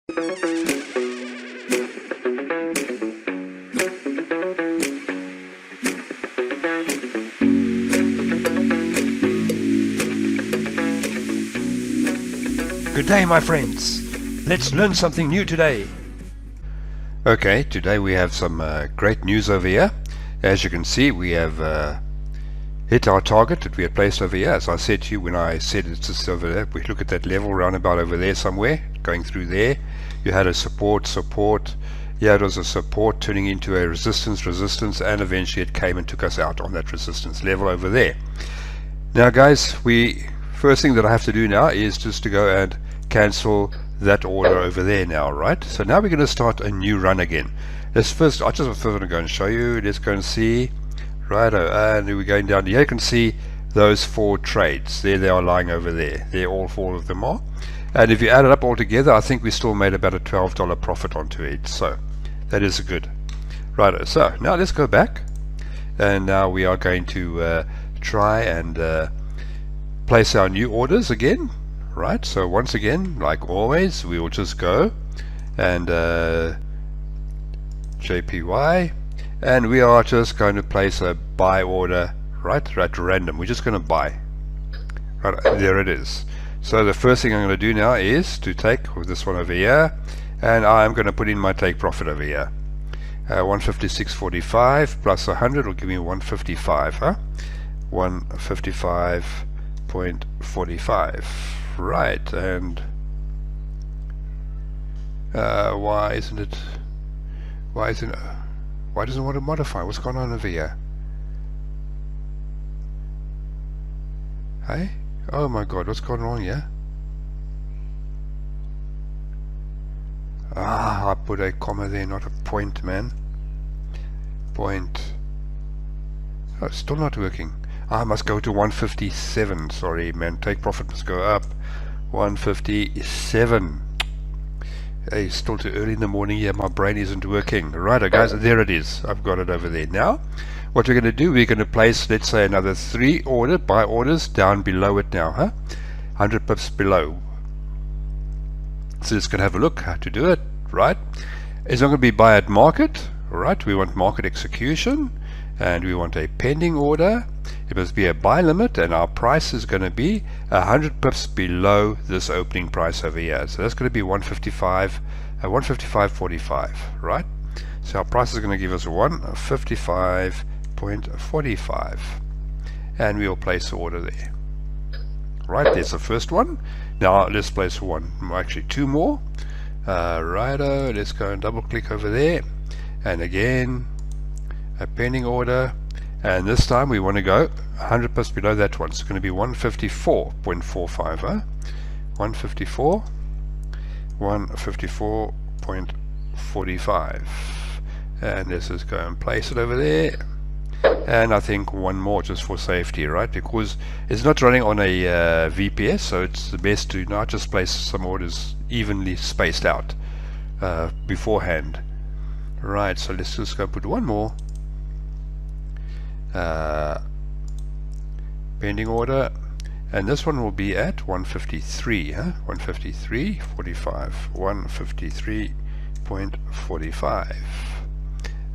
Good day, my friends. Let's learn something new today. Okay, today we have some great news over here. As you can see, we have hit our target that we had placed over here. As I said to you when I said it's just over there, we look at that level roundabout over there somewhere, going through there. You had a support, yeah, it was a support turning into a resistance, and eventually it came and took us out on that resistance level over there. Now guys, first thing that I have to do now is just to go and cancel that order over there now, right? So now we're going to start a new run again. Let's first, I just want to go and show you. Let's go and see, right, and we're going down here. You can see those 4 trades. There they are lying over there. There all 4 of them are. And if you add it up all together, I think we still made about a $12 profit onto it. So that is good. Right, so now let's go back. And now we are going to try and place our new orders again. Right, so once again, like always, we will just go and JPY, and we are just going to place a buy order right at random. We're just going to buy. Right, there it is. So the first thing I'm going to do now is to take this one over here, and I'm going to put in my take profit over here. 156.45 plus 100 will give me 155, huh? 155.45. Right, and why doesn't it want to modify? What's going on over here? Hey, oh my god, what's going on here? I put a comma there, not a point, man. Point. Oh, it's still not working. I must go to 157. Sorry, man. Take profit must go up. 157. Hey, it's still too early in the morning here. My brain isn't working. Right, guys, there it is. I've got it over there. Now, what we're going to do, we're going to place, let's say, another 3 buy orders down below it now, huh? 100 pips below. So let's go and have a look how to do it, right? It's not going to be buy at market, right? We want market execution, and we want a pending order. It must be a buy limit, and our price is going to be 100 pips below this opening price over here. So that's going to be 155.45, right? So our price is going to give us 155.45, and we'll place the order there. Right, there's the first one. Now let's place actually 2 more. Righto, let's go and double click over there, and again a pending order. And this time we want to go 100 pips below that one. So it's going to be 154.45, huh? 154.45. And let's just go and place it over there. And I think one more just for safety, right? Because it's not running on a VPS, so it's the best to not just place some orders evenly spaced out beforehand. Right, so let's just go put one more. Pending order, and this one will be at 153, huh? 153.45, 153.45,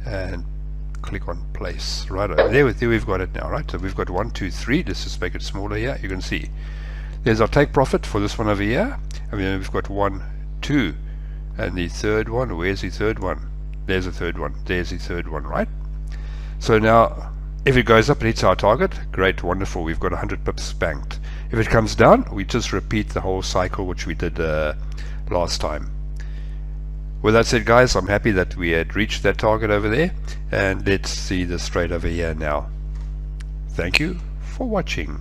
and click on place. Right, there we've got it now, right? So we've got 1, 2, 3. Let's just make it smaller here. You can see there's our take profit for this one over here, and then we've got 1, 2, and the third one. Where's the third one? There's the third one. There's the third one, right? So now if it goes up and hits our target, great, wonderful, we've got 100 pips banked. If it comes down, we just repeat the whole cycle which we did last time. With that said, guys, I'm happy that we had reached that target over there, and let's see this trade over here now. Thank you for watching.